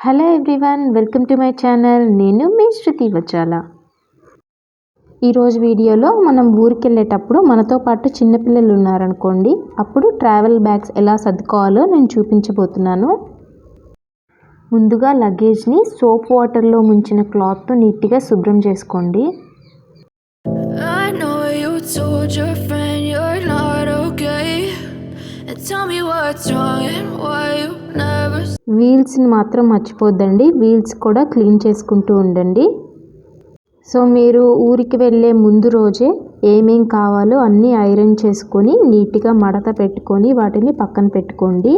Hello everyone, welcome to my channel. నేను మీ శృతి వచ్చాల. ఈరోజు వీడియోలో మనం ఊరికి వెళ్ళేటప్పుడు మనతో పాటు చిన్నపిల్లలు ఉన్నారనుకోండి, అప్పుడు ట్రావెల్ బ్యాగ్స్ ఎలా సర్దుకోవాలో నేను చూపించబోతున్నాను. ముందుగా లగేజ్ని సోప్ వాటర్లో ముంచిన క్లాత్తో నీట్గా శుభ్రం చేసుకోండి. వీల్స్ని మాత్రం మర్చిపోద్దండి, వీల్స్ కూడా క్లీన్ చేసుకుంటూ ఉండండి. సో మీరు ఊరికి వెళ్ళే ముందు రోజే ఏమేం కావాలో అన్నీ ఐరన్ చేసుకొని నీట్గా మడత పెట్టుకొని వాటిని పక్కన పెట్టుకోండి.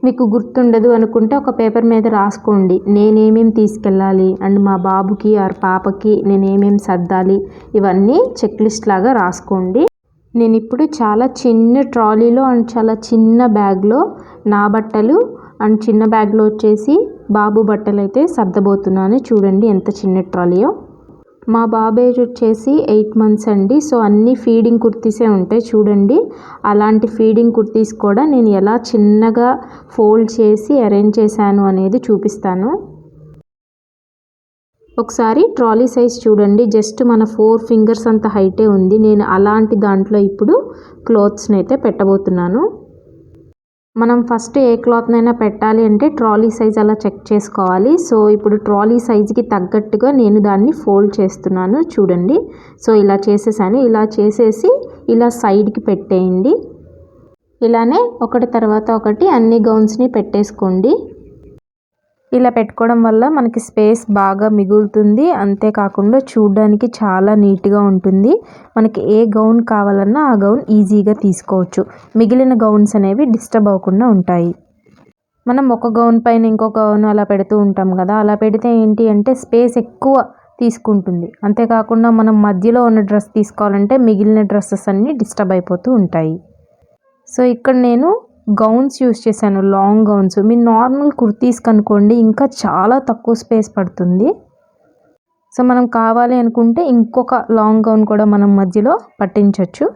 మీకు గుర్తుండదు అనుకుంటే ఒక పేపర్ మీద రాసుకోండి, నేనేమేమి తీసుకెళ్ళాలి అండ్ మా బాబుకి ఆర్ పాపకి నేనేమేమి సర్దాలి, ఇవన్నీ చెక్ లిస్ట్ లాగా రాసుకోండి. నేను ఇప్పుడు చాలా చిన్న ట్రాలీలో అండ్ చాలా చిన్న బ్యాగ్లో నా బట్టలు అండ్ చిన్న బ్యాగ్లో వచ్చేసి బాబు బట్టలు అయితే సర్దబోతున్నాను. చూడండి ఎంత చిన్న ట్రాలీయో. మా బాబు ఏజ్ వచ్చేసి 8 months అండి. సో అన్నీ ఫీడింగ్ కుర్తీసే ఉంటాయి. చూడండి అలాంటి ఫీడింగ్ కుర్తీస్ కూడా నేను ఎలా చిన్నగా ఫోల్డ్ చేసి అరేంజ్ చేశాను అనేది చూపిస్తాను. ఒకసారి ట్రాలీ సైజ్ చూడండి, జస్ట్ మన 4 fingers అంత హైటే ఉంది. నేను అలాంటి దాంట్లో ఇప్పుడు క్లాత్స్ని అయితే పెట్టబోతున్నాను. మనం ఫస్ట్ ఏ క్లాత్నైనా పెట్టాలి అంటే ట్రాలీ సైజ్ అలా చెక్ చేసుకోవాలి. సో ఇప్పుడు ట్రాలీ సైజ్కి తగ్గట్టుగా నేను దాన్ని ఫోల్డ్ చేస్తున్నాను. చూడండి, సో ఇలా చేసేసాను. ఇలా చేసేసి ఇలా సైడ్కి పెట్టేయండి. ఇలానే ఒకటి తర్వాత ఒకటి అన్ని గౌన్స్ని పెట్టేసుకోండి. ఇలా పెట్టుకోవడం వల్ల మనకి స్పేస్ బాగా మిగులుతుంది. అంతేకాకుండా చూడడానికి చాలా నీట్గా ఉంటుంది. మనకి ఏ గౌన్ కావాలన్నా ఆ గౌన్ ఈజీగా తీసుకోవచ్చు. మిగిలిన గౌన్స్ అనేవి డిస్టర్బ్ అవ్వకుండా ఉంటాయి. మనం ఒక గౌన్ పైన ఇంకొక గౌన్ అలా పెడుతూ ఉంటాం కదా, అలా పెడితే ఏంటి అంటే స్పేస్ ఎక్కువ తీసుకుంటుంది. అంతేకాకుండా మనం మధ్యలో ఉన్న డ్రెస్ తీసుకోవాలంటే మిగిలిన డ్రెస్సెస్ అన్నీ డిస్టర్బ్ అయిపోతూ ఉంటాయి. సో ఇక్కడ నేను గౌన్స్ యూస్ చేశాను, లాంగ్ గౌన్స్. మీరు నార్మల్ కుర్తీస్ కనుకోండి ఇంకా చాలా తక్కువ స్పేస్ పడుతుంది. సో మనం కావాలి అనుకుంటే ఇంకొక లాంగ్ గౌన్ కూడా మనం మధ్యలో పట్టించవచ్చు.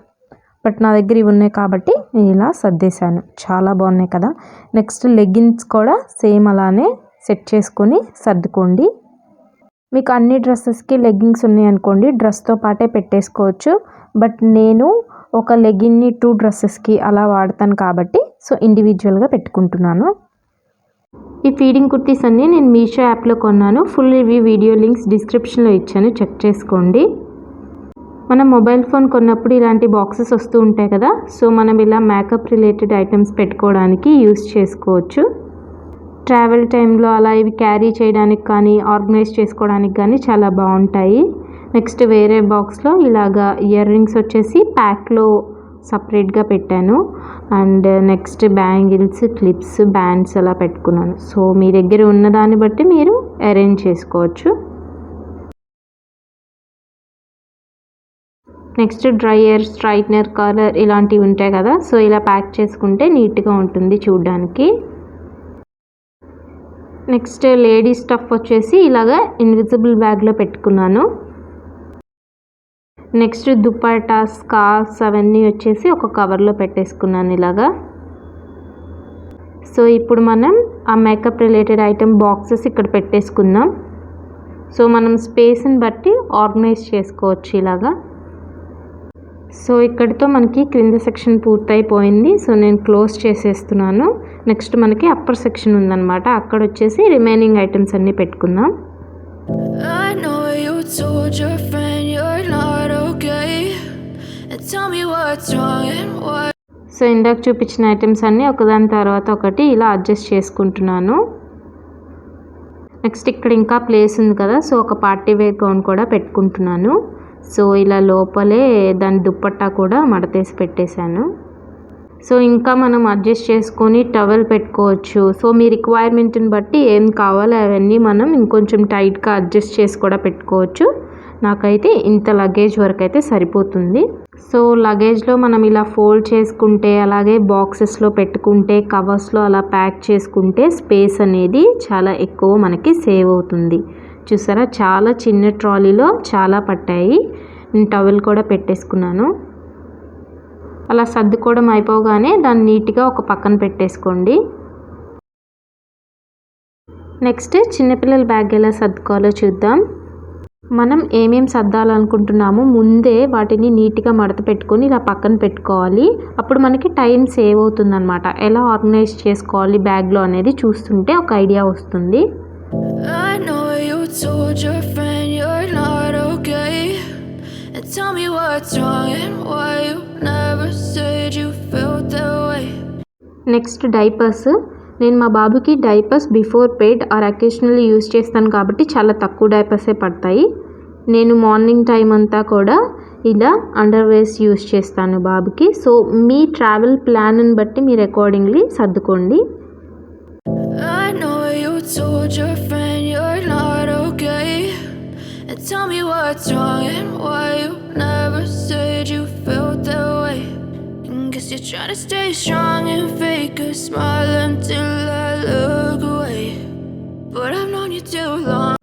బట్ నా దగ్గర ఇవి ఉన్నాయి కాబట్టి నేను ఇలా సర్దేశాను. చాలా బాగున్నాయి కదా. నెక్స్ట్ లెగ్గిన్స్ కూడా సేమ్ అలానే సెట్ చేసుకొని సర్దుకోండి. మీకు అన్ని డ్రెస్సెస్కి లెగ్గింగ్స్ ఉన్నాయి అనుకోండి, డ్రెస్తో పాటే పెట్టేసుకోవచ్చు. బట్ నేను ఒక లెగ్గిన్ని 2 డ్రెస్సెస్కి అలా వాడతాను కాబట్టి సో ఇండివిజువల్గా పెట్టుకుంటున్నాను. ఈ ఫీడింగ్ కుర్తీస్ అన్నీ నేను మీషో యాప్లో కొన్నాను. ఫుల్ రివ్యూ వీడియో లింక్స్ డిస్క్రిప్షన్లో ఇచ్చాను, చెక్ చేసుకోండి. మనం మొబైల్ ఫోన్ కొన్నప్పుడు ఇలాంటి బాక్సెస్ వస్తూ ఉంటాయి కదా, సో మనం ఇలా మేకప్ రిలేటెడ్ ఐటమ్స్ పెట్టుకోవడానికి యూస్ చేసుకోవచ్చు. ట్రావెల్ టైంలో అలా ఇవి క్యారీ చేయడానికి కానీ ఆర్గనైజ్ చేసుకోవడానికి కానీ చాలా బాగుంటాయి. నెక్స్ట్ వేరే బాక్స్లో ఇలాగా ఇయర్ రింగ్స్ వచ్చేసి ప్యాక్లో సపరేట్గా పెట్టాను. And next bangles, clips, bands అలా పెట్టుకున్నాను. సో మీ దగ్గర ఉన్న దాన్ని బట్టి మీరు అరేంజ్ చేసుకోవచ్చు. నెక్స్ట్ డ్రైయర్, స్ట్రైట్నర్, కలర్ ఇలాంటివి ఉంటాయి కదా, సో ఇలా ప్యాక్ చేసుకుంటే నీట్గా ఉంటుంది చూడడానికి. నెక్స్ట్ లేడీస్ స్టఫ్ వచ్చేసి ఇలాగా ఇన్విజిబుల్ బ్యాగ్లో పెట్టుకున్నాను. నెక్స్ట్ దుపట్టా, స్కార్ఫ్స్ అవన్నీ వచ్చేసి ఒక కవర్లో పెట్టేసుకున్నాను ఇలాగా. సో ఇప్పుడు మనం ఆ మేకప్ రిలేటెడ్ ఐటమ్ బాక్సెస్ ఇక్కడ పెట్టేసుకుందాం. సో మనం స్పేస్ని బట్టి ఆర్గనైజ్ చేసుకోవచ్చు ఇలాగా. సో ఇక్కడితో మనకి క్రింద సెక్షన్ పూర్తయిపోయింది. సో నేను క్లోజ్ చేసేస్తున్నాను. నెక్స్ట్ మనకి అప్పర్ సెక్షన్ ఉందన్నమాట, అక్కడ వచ్చేసి రిమైనింగ్ ఐటమ్స్ అన్నీ పెట్టుకుందాం. సో ఇందాక చూపించిన ఐటమ్స్ అన్నీ ఒకదాని తర్వాత ఒకటి ఇలా అడ్జస్ట్ చేసుకుంటున్నాను. నెక్స్ట్ ఇక్కడ ఇంకా ప్లేస్ ఉంది కదా, సో ఒక పార్టీ వేర్ గౌన్ కూడా పెట్టుకుంటున్నాను. సో ఇలా లోపలే దాని దుప్పట్టా కూడా మడతేసి పెట్టేశాను. సో ఇంకా మనం అడ్జస్ట్ చేసుకొని టవల్ పెట్టుకోవచ్చు. సో మీ రిక్వైర్మెంట్ని బట్టి ఏం కావాలో అవన్నీ మనం ఇంకొంచెం టైట్గా అడ్జస్ట్ చేసి కూడా పెట్టుకోవచ్చు. నాకైతే ఇంత లగేజ్ వరకు అయితే సరిపోతుంది. సో లగేజ్లో మనం ఇలా ఫోల్డ్ చేసుకుంటే, అలాగే బాక్సెస్లో పెట్టుకుంటే, కవర్స్లో అలా ప్యాక్ చేసుకుంటే స్పేస్ అనేది చాలా ఎక్కువ మనకి సేవ్ అవుతుంది. చూసారా, చాలా చిన్న ట్రాలీలో చాలా పట్టాయి. నేను టవల్ కూడా పెట్టేసుకున్నాను. అలా సర్దుకోవడం అయిపోగానే దాన్ని నీట్గా ఒక పక్కన పెట్టేసుకోండి. నెక్స్ట్ చిన్నపిల్లల బ్యాగ్ ఎలా సర్దుకోవాలో చూద్దాం. మనం ఏమేమి సర్దాలనుకుంటున్నామో ముందే వాటిని నీట్గా మడత పెట్టుకొని ఇలా పక్కన పెట్టుకోవాలి. అప్పుడు మనకి టైం సేవ్ అవుతుందన్నమాట. ఎలా ఆర్గనైజ్ చేసుకోవాలి బ్యాగ్లో అనేది చూస్తుంటే ఒక ఐడియా వస్తుంది. Next diapers. నేను మా బాబుకి diapers before paid or occasionally use చేస్తాను కాబట్టి చాలా తక్కువ డైపర్సే పడతాయి. నేను మార్నింగ్ టైం అంతా కూడా ఇలా అండర్వేర్స్ యూజ్ చేస్తాను బాబుకి. సో మీ ట్రావెల్ ప్లాన్ని బట్టి మీరు accordingly సర్దుకోండి. Guess you're trying to stay strong and fake a smile until I look away, but I've known you too long.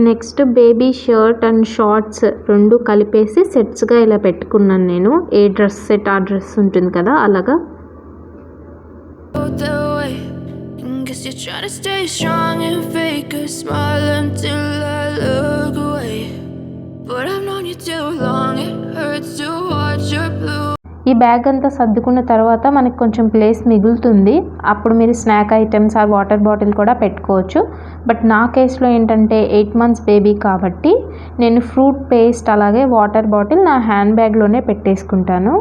Next baby shirt and shorts రెండు కలిపేసి సెట్స్గా ఇలా పెట్టుకున్నాను నేను. ఏ డ్రెస్ సెట్ ఆ డ్రెస్ ఉంటుంది కదా అలాగా. Guess you're trying to stay strong and fake a smile until I look away, but I've known you too long. It hurts to watch your blue. ఈ బ్యాగ్ అంతా సర్దుకున్న తర్వాత మనకి కొంచెం ప్లేస్ మిగులుతుంది. అప్పుడు మీరు స్నాక్ ఐటమ్స్ ఆ వాటర్ బాటిల్ కూడా పెట్టుకోవచ్చు. బట్ నా కేసులో ఏంటంటే 8 months బేబీ కాబట్టి నేను ఫ్రూట్ పేస్ట్ అలాగే వాటర్ బాటిల్ నా హ్యాండ్ బ్యాగ్లోనే పెట్టేసుకుంటాను.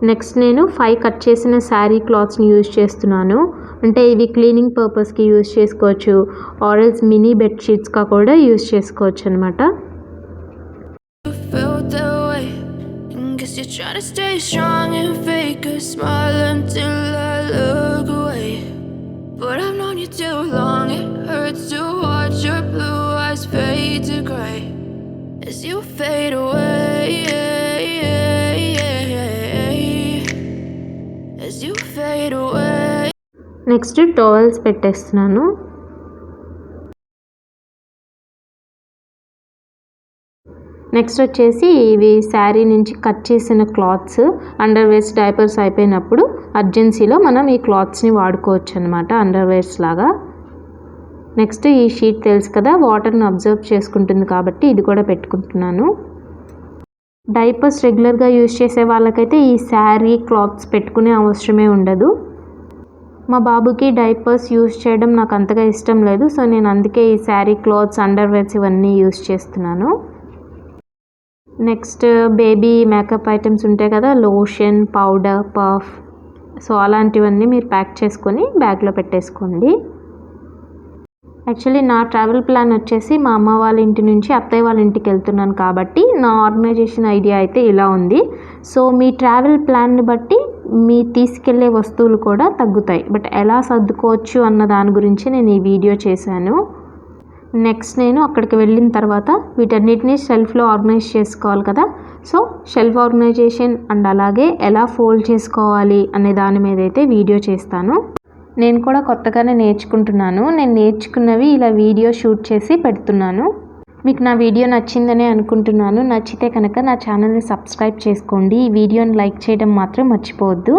నెక్స్ట్ నేను 5 కట్ చేసిన శారీ క్లాత్స్ని యూజ్ చేస్తున్నాను. అంటే ఇవి క్లీనింగ్ పర్పస్కి యూజ్ చేసుకోవచ్చు, ఆర్ఎల్స్ మినీ బెడ్షీట్స్గా కూడా యూజ్ చేసుకోవచ్చు అనమాట. నెక్స్ట్ టవల్స్ పెట్టేస్తున్నాను. నెక్స్ట్ వచ్చేసి ఇవి శారీ నుంచి కట్ చేసిన క్లాత్స్. అండర్వేర్స్ డైపర్స్ అయిపోయినప్పుడు అర్జెన్సీలో మనం ఈ క్లాత్స్ని వాడుకోవచ్చు అనమాట అండర్వేర్స్ లాగా. నెక్స్ట్ ఈ షీట్ తెలుసు కదా, వాటర్ని అబ్జర్వ్ చేసుకుంటుంది కాబట్టి ఇది కూడా పెట్టుకుంటున్నాను. డైపర్స్ రెగ్యులర్గా యూజ్ చేసే వాళ్ళకైతే ఈ శారీ క్లాత్స్ పెట్టుకునే అవసరమే ఉండదు. మా బాబుకి డైపర్స్ యూజ్ చేయడం నాకు అంతగా ఇష్టం లేదు. సో నేను అందుకే ఈ శారీ క్లాత్స్ అండర్వేర్స్ ఇవన్నీ యూజ్ చేస్తున్నాను. నెక్స్ట్ బేబీ మేకప్ ఐటమ్స్ ఉంటాయి కదా, లోషన్, పౌడర్, పఫ్, సో అలాంటివన్నీ మీరు ప్యాక్ చేసుకొని బ్యాగ్లో పెట్టేసుకోండి. యాక్చువల్లీ నా ట్రావెల్ ప్లాన్ వచ్చేసి మా అమ్మ వాళ్ళ ఇంటి నుంచి అత్తయ్య వాళ్ళ ఇంటికి వెళ్తున్నాను కాబట్టి నా ఆర్గనైజేషన్ ఐడియా అయితే ఇలా ఉంది. సో మీ ట్రావెల్ ప్లాన్ని బట్టి మీ తీసుకెళ్లే వస్తువులు కూడా తగ్గుతాయి. బట్ ఎలా సర్దుకోవచ్చు అన్న దాని గురించి నేను ఈ వీడియో చేశాను. నెక్స్ట్ నేను అక్కడికి వెళ్ళిన తర్వాత వీటన్నిటిని షెల్ఫ్లో ఆర్గనైజ్ చేసుకోవాలి కదా. సో షెల్ఫ్ ఆర్గనైజేషన్ అండ్ అలాగే ఎలా ఫోల్డ్ చేసుకోవాలి అనే దాని మీద అయితే వీడియో చేస్తాను. నేను కూడా కొత్తగానే నేర్చుకుంటున్నాను. నేను నేర్చుకున్నవి ఇలా వీడియో షూట్ చేసి పెడుతున్నాను. మీకు నా వీడియో నచ్చిందనే అనుకుంటున్నాను. నచ్చితే కనుక నా ఛానల్ని సబ్స్క్రైబ్ చేసుకోండి. ఈ వీడియోని లైక్ చేయడం మాత్రం మర్చిపోవద్దు.